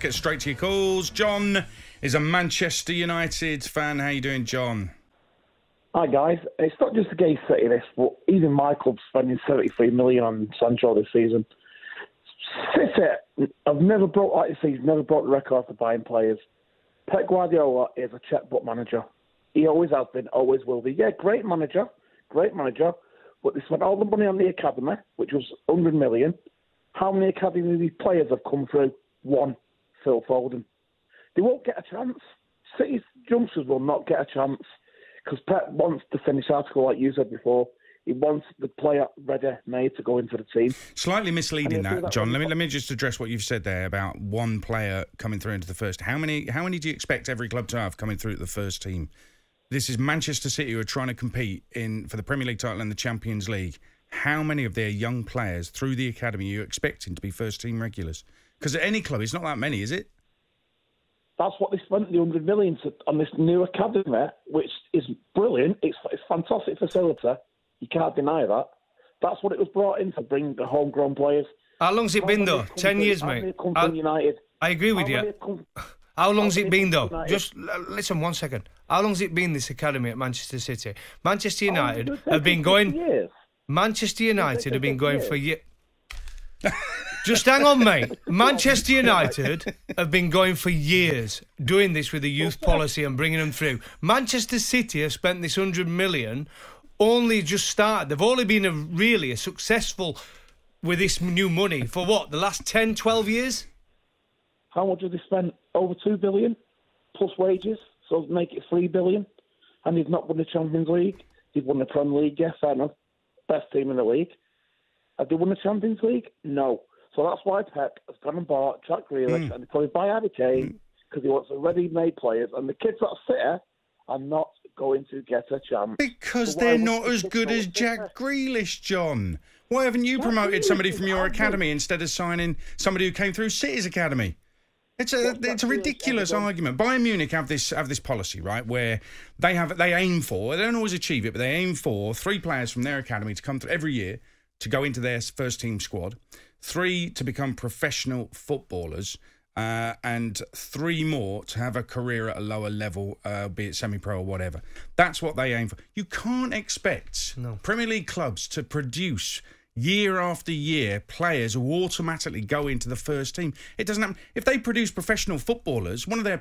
Let's get straight to your calls. John is a Manchester United fan. How you doing, John? Hi guys, it's not just against City this, but even my club's spending 73 million on Sancho this season. City have never broke, like you say, he's never broke the record for buying players. Pep Guardiola is a checkbook manager. He always has been, always will be. Yeah, great manager, but they spent all the money on the academy, which was 100 million. How many academy players have come through? One, Phil Foden. They won't get a chance. City's youngsters will not get a chance because Pep wants the finished article, like you said before. He wants the player ready, made to go into the team. Slightly misleading that, John. Let me just address what you've said there about one player coming through into the first. How many do you expect every club to have coming through to the first team? This is Manchester City who are trying to compete for the Premier League title and the Champions League. How many of their young players through the academy are you expecting to be first team regulars? Because at any club, it's not that many, is it? That's what they spent the 100 million on this new academy, which is brilliant. It's a fantastic facility. You can't deny that. That's what it was brought in to bring the homegrown players. How long's it been, though? 10 years, mate. United. I agree with you. How long's it been, though? Just listen 1 second. How long's it been, this academy at Manchester City? Manchester United have been going... Manchester United have been going for years. Just hang on, mate. Manchester United have been going for years doing this with the youth policy and bringing them through. Manchester City have spent this 100 million, only just started. They've only been really successful with this new money for what, the last 10, 12 years? How much have they spent? Over 2 billion plus wages, so make it 3 billion. And they've not won the Champions League. They've won the Premier League, yes, I know. Best team in the league. Have they won the Champions League? No. So that's why Pep has gone and bought Jack Grealish and they probably buy Harry Kane because he wants the ready-made players. And the kids that are there are not going to get a chance. Because they're not as good as Jack Grealish, John. Why haven't you promoted somebody from your academy instead of signing somebody who came through City's academy? It's a ridiculous argument. Bayern Munich have this policy, right, where they aim for, they don't always achieve it, but they aim for 3 players from their academy to come through every year to go into their first team squad, 3 to become professional footballers, and 3 more to have a career at a lower level, be it semi-pro or whatever. That's what they aim for. You can't expect Premier League clubs to produce year after year players who automatically go into the first team. It doesn't happen. If they produce professional footballers, one of their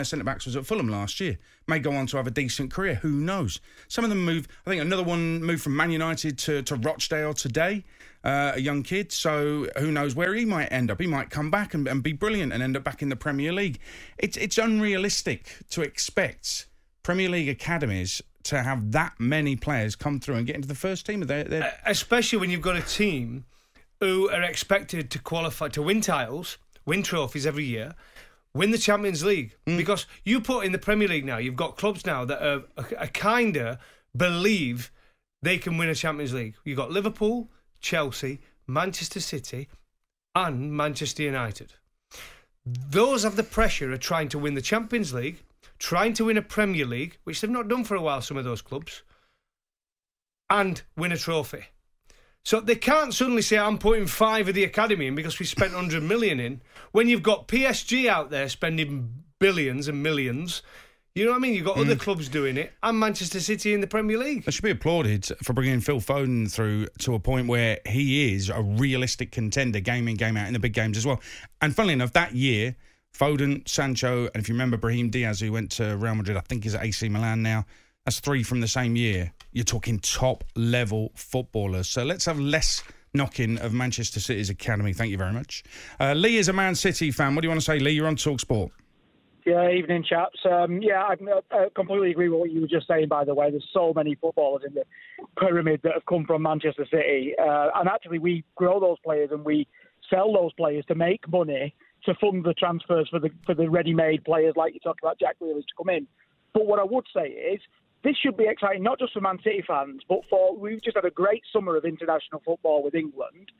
centre-backs was at Fulham last year, may go on to have a decent career. Who knows? Some of them move. I think another one moved from Man United to Rochdale today, a young kid. So who knows where he might end up. He might come back and be brilliant and end up back in the Premier League. It's unrealistic to expect Premier League academies to have that many players come through and get into the first team. Especially when you've got a team who are expected to qualify to win titles, win trophies every year, win the Champions League. Because you put in the Premier League now, you've got clubs now that are kind of believe they can win a Champions League. You've got Liverpool, Chelsea, Manchester City and Manchester United. Those have the pressure of trying to win the Champions League, trying to win a Premier League, which they've not done for a while, some of those clubs, and win a trophy. So they can't suddenly say, I'm putting 5 of the academy in because we spent 100 million in, when you've got PSG out there spending billions and millions. You know what I mean? You've got other clubs doing it, and Manchester City in the Premier League. They should be applauded for bringing Phil Foden through to a point where he is a realistic contender, game in, game out, in the big games as well. And funnily enough, that year, Foden, Sancho, and if you remember Brahim Diaz, who went to Real Madrid, I think he's at AC Milan now. That's 3 from the same year. You're talking top-level footballers. So let's have less knocking of Manchester City's academy. Thank you very much. Lee is a Man City fan. What do you want to say, Lee? You're on talkSPORT. Yeah, evening, chaps. I completely agree with what you were just saying, by the way. There's so many footballers in the pyramid that have come from Manchester City. And actually, we grow those players and we sell those players to make money to fund the transfers for the ready-made players like you talked about, Jack Grealish, to come in. But what I would say is this should be exciting, not just for Man City fans, but we've just had a great summer of international football with England.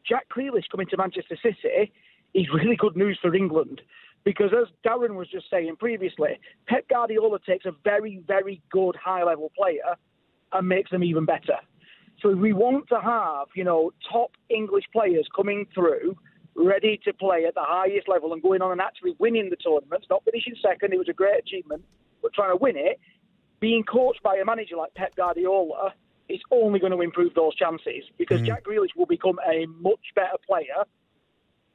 Jack Grealish coming to Manchester City is really good news for England because, as Darren was just saying previously, Pep Guardiola takes a very, very good high-level player and makes them even better. So if we want to have, top English players coming through ready to play at the highest level and going on and actually winning the tournaments, not finishing second, it was a great achievement, but trying to win it, being coached by a manager like Pep Guardiola is only going to improve those chances, because Jack Grealish will become a much better player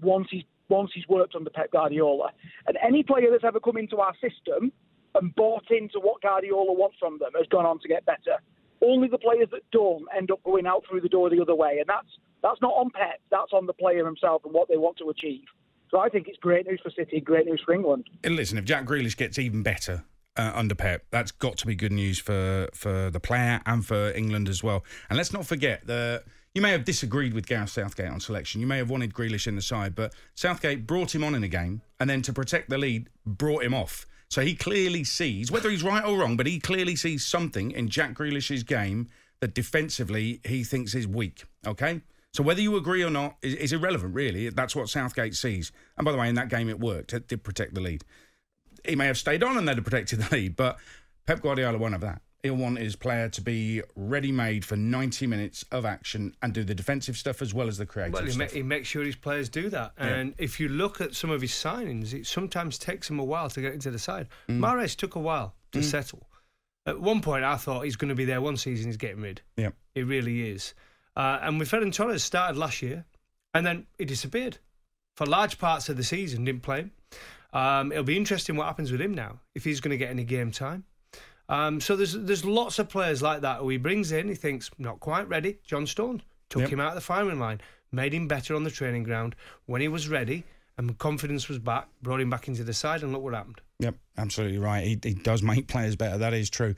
once he's worked under Pep Guardiola. And any player that's ever come into our system and bought into what Guardiola wants from them has gone on to get better. Only the players that don't end up going out through the door the other way. And that's not on Pep, that's on the player himself and what they want to achieve. So I think it's great news for City, great news for England. And listen, if Jack Grealish gets even better under Pep, that's got to be good news for the player and for England as well. And let's not forget that you may have disagreed with Gareth Southgate on selection. You may have wanted Grealish in the side, but Southgate brought him on in a game and then to protect the lead, brought him off. So he clearly sees, whether he's right or wrong, but he clearly sees something in Jack Grealish's game that defensively he thinks is weak, okay? So whether you agree or not is irrelevant, really. That's what Southgate sees. And by the way, in that game it worked. It did protect the lead. He may have stayed on and they'd have protected the lead, but Pep Guardiola won't have that. He'll want his player to be ready-made for 90 minutes of action and do the defensive stuff as well as the creative stuff. He makes sure his players do that. And if you look at some of his signings, it sometimes takes him a while to get into the side. Mahrez took a while to settle. At one point, I thought he's going to be there one season, he's getting rid. Yeah, he really is. And with Ferran Torres started last year, and then he disappeared. For large parts of the season, didn't play him. It'll be interesting what happens with him now, if he's going to get any game time. So there's lots of players like that who he brings in, he thinks, not quite ready. John Stones took him out of the firing line, made him better on the training ground. When he was ready and confidence was back, brought him back into the side, and look what happened. Yep, absolutely right. He does make players better, that is true.